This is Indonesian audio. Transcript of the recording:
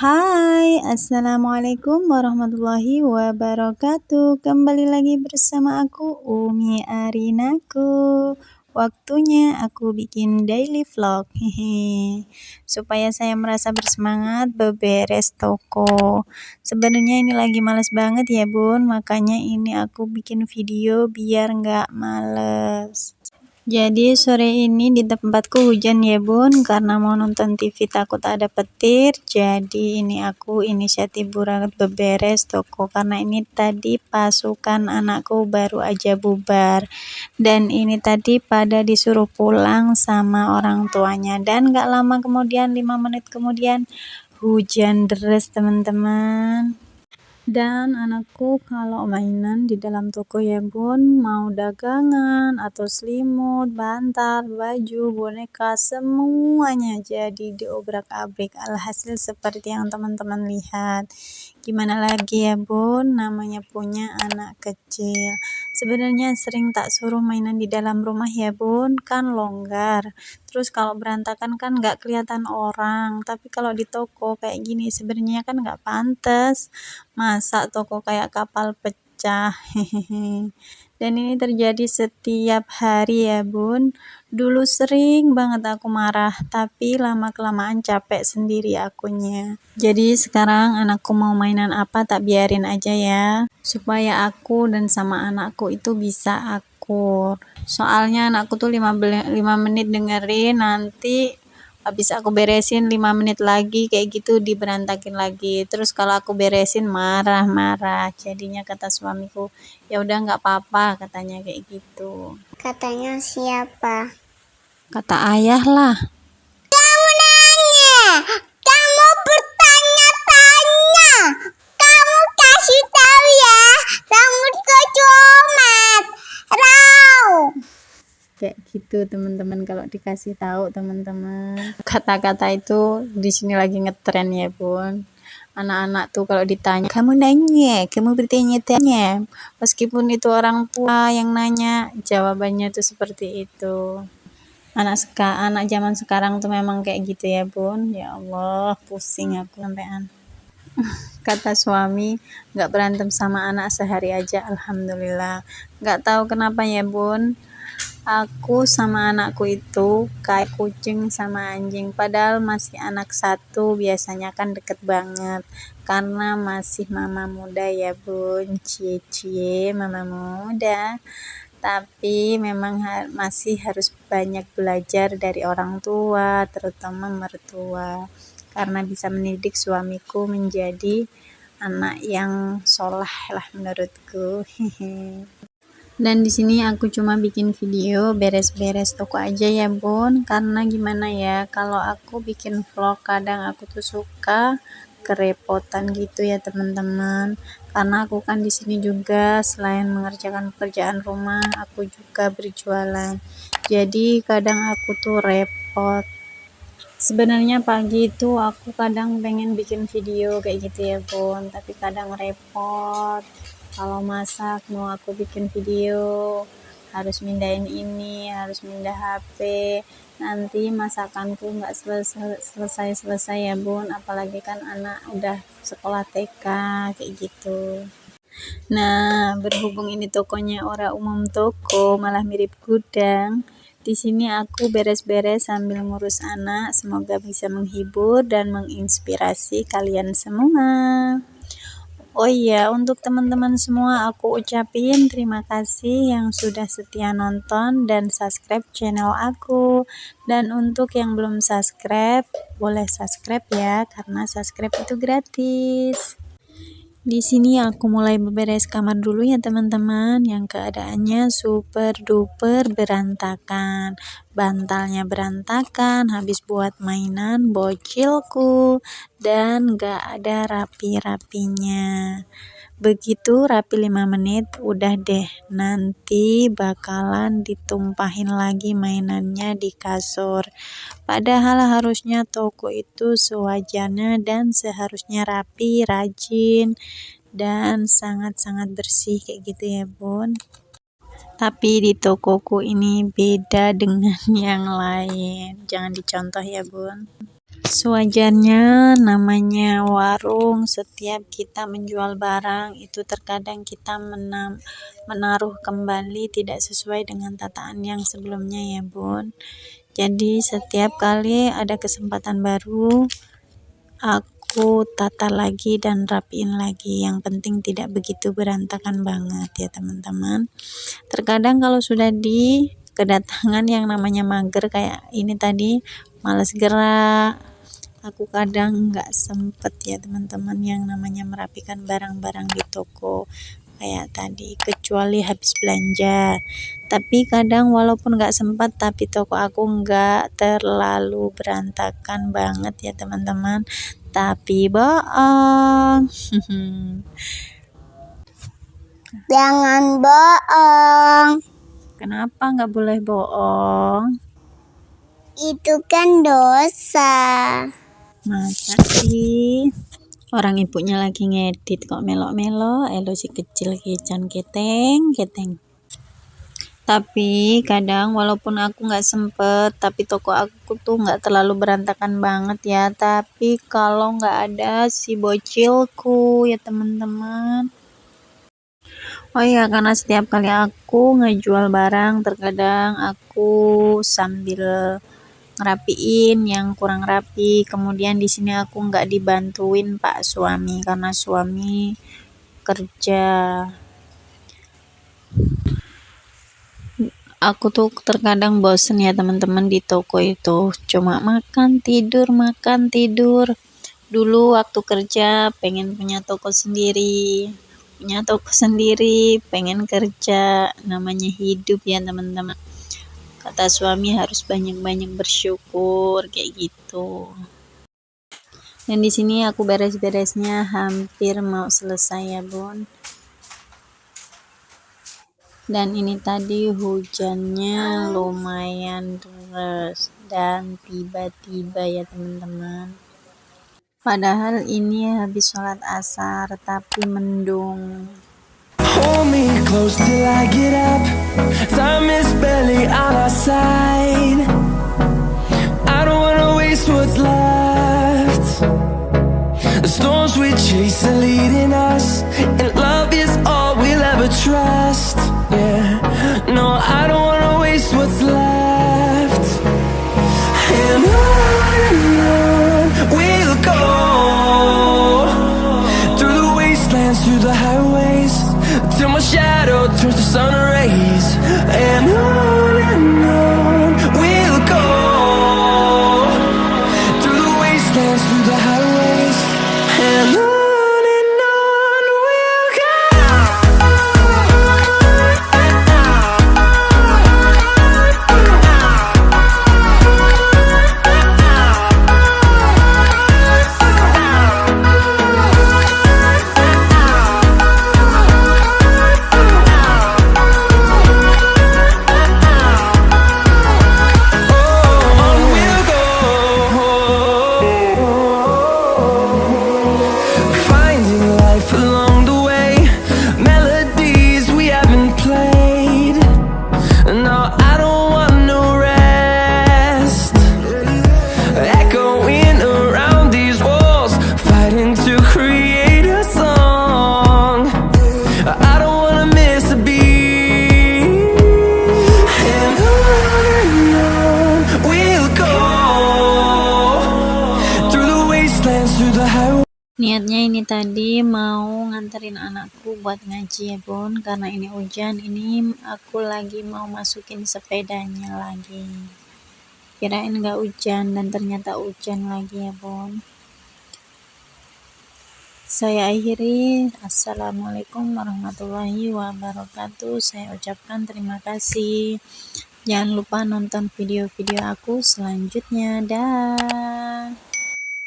Hai, assalamualaikum warahmatullahi wabarakatuh. Kembali lagi bersama aku, Umi Arinaku. Waktunya aku bikin daily vlog, hehe. Supaya saya merasa bersemangat beberes toko. Sebenarnya ini lagi males banget ya bun, makanya ini aku bikin video biar nggak males. Jadi sore ini di tempatku hujan ya bun, karena mau nonton TV takut ada petir. Jadi ini aku inisiatif buat beberes toko, karena ini tadi pasukan anakku baru aja bubar. Dan ini tadi pada disuruh pulang sama orang tuanya. Dan gak lama kemudian, 5 menit kemudian, hujan deras teman-teman. Dan anakku kalau mainan di dalam toko ya bun, mau dagangan atau selimut, bantal, baju, boneka, semuanya jadi diobrak-abrik. Alhasil seperti yang teman-teman lihat. Gimana lagi ya bun, namanya punya anak kecil. Sebenarnya sering tak suruh mainan di dalam rumah ya bun, kan longgar. Terus kalau berantakan kan nggak kelihatan orang, tapi kalau di toko kayak gini sebenarnya kan nggak pantas. Masa toko kayak kapal pecah, hehehe. Dan ini terjadi setiap hari ya bun. Dulu sering banget aku marah, tapi lama-kelamaan capek sendiri akunya. Jadi sekarang anakku mau mainan apa tak biarin aja ya, supaya aku dan sama anakku itu bisa akur. Soalnya anakku tuh 5 menit dengerin, nanti habis aku beresin 5 menit lagi kayak gitu diberantakin lagi. Terus kalau aku beresin marah-marah. Jadinya kata suamiku, ya udah nggak apa-apa katanya kayak gitu. Katanya siapa? Kata ayah lah. Kamu nanya, kamu bertanya-tanya, kamu kasih tahu ya, rambutku comat, raw. Kayak gitu teman-teman, kalau dikasih tahu teman-teman. Kata-kata itu di sini lagi ngetren ya bun. Anak-anak tuh kalau ditanya, kamu nanya, kamu bertanya-tanya. Meskipun itu orang tua yang nanya, jawabannya tuh seperti itu. Anak zaman sekarang tuh memang kayak gitu ya bun. Ya Allah, pusing aku sampean. Kata suami, nggak berantem sama anak sehari aja, alhamdulillah. Nggak tahu kenapa ya bun, aku sama anakku itu kayak kucing sama anjing, padahal masih anak satu, biasanya kan deket banget karena masih mama muda ya bun, cie mama muda. Tapi memang masih harus banyak belajar dari orang tua, terutama mertua, karena bisa mendidik suamiku menjadi anak yang soleh lah menurutku. Dan di sini aku cuma bikin video beres-beres toko aja ya bun, karena gimana ya, kalau aku bikin vlog kadang aku tuh suka kerepotan gitu ya teman-teman, karena aku kan di sini juga selain mengerjakan pekerjaan rumah, aku juga berjualan, jadi kadang aku tuh repot. Sebenarnya pagi itu aku kadang pengen bikin video kayak gitu ya bun, tapi kadang repot. Kalau masak mau aku bikin video, harus mindahin ini, harus mindah HP, nanti masakanku nggak selesai ya bun, apalagi kan anak udah sekolah TK kayak gitu. Nah, berhubung ini tokonya orang umum toko, malah mirip gudang. Di sini aku beres-beres sambil ngurus anak, semoga bisa menghibur dan menginspirasi kalian semua. Oh iya, untuk teman-teman semua aku ucapin terima kasih yang sudah setia nonton dan subscribe channel aku. Dan untuk yang belum subscribe, boleh subscribe ya, karena subscribe itu gratis. Di sini aku mulai beberes kamar dulu ya teman-teman, yang keadaannya super duper berantakan. Bantalnya berantakan, habis buat mainan bocilku, dan gak ada rapi-rapinya. Begitu rapi 5 menit, udah deh, nanti bakalan ditumpahin lagi mainannya di kasur. Padahal harusnya toko itu sewajarnya dan seharusnya rapi, rajin, dan sangat-sangat bersih kayak gitu ya bun. Tapi di tokoku ini beda dengan yang lain, jangan dicontoh ya bun. Sewajarnya namanya warung, setiap kita menjual barang itu terkadang kita menaruh kembali tidak sesuai dengan tataan yang sebelumnya ya bun. Jadi setiap kali ada kesempatan baru aku tata lagi dan rapiin lagi, yang penting tidak begitu berantakan banget ya teman-teman. Terkadang kalau sudah di kedatangan yang namanya mager kayak ini tadi, males gerak, aku kadang nggak sempet ya teman-teman yang namanya merapikan barang-barang di toko kayak tadi, kecuali habis belanja. Tapi kadang walaupun nggak sempat, tapi toko aku nggak terlalu berantakan banget ya teman-teman, tapi bohong. Jangan bohong. Kenapa nggak boleh bohong? Itu kan dosa. Masa sih? Orang ibunya lagi ngedit kok melok-melok, elo si kecil kican keteng. Tapi kadang walaupun aku nggak sempet, tapi toko aku tuh nggak terlalu berantakan banget ya. Tapi kalau nggak ada si bocilku ya teman-teman. Oh iya, karena setiap kali aku ngejual barang, terkadang aku sambil ngerapiin yang kurang rapi. Kemudian di sini aku nggak dibantuin Pak suami karena suami kerja. Aku tuh terkadang bosen ya teman-teman di toko itu, cuma makan tidur. Dulu waktu kerja pengen punya toko sendiri, pengen kerja, namanya hidup ya teman-teman. Kata suami harus banyak-banyak bersyukur kayak gitu. Dan di sini aku beres-beresnya hampir mau selesai ya bun. Dan ini tadi hujannya lumayan deras dan tiba-tiba ya teman-teman. Padahal ini habis sholat asar tapi mendung. Hold me close till I get up. Time is barely on our side. I don't wanna waste what's left. The storms we chase are leading us, and love is all we'll ever trust. Yeah, no, I don't wanna waste what's left. And on we'll go, through the wastelands, through the highways, till my shadow turns to sun rays. And on we'll go, through the wastelands, through the highways. And on we'll go. On we'll go, finding life along the way, melodies we haven't played. No, I don't want no rest, echoing around these walls, fighting to create a song. I don't wanna miss a beat. And on we'll go, through the wastelands, through the highways. Niatnya ini tadi mau nganterin anakku buat ngaji ya bun, karena ini hujan, ini aku lagi mau masukin sepedanya lagi. Kirain nggak hujan dan ternyata hujan lagi ya bun. Saya akhiri, assalamualaikum warahmatullahi wabarakatuh. Saya ucapkan terima kasih. Jangan lupa nonton video-video aku selanjutnya. Dah.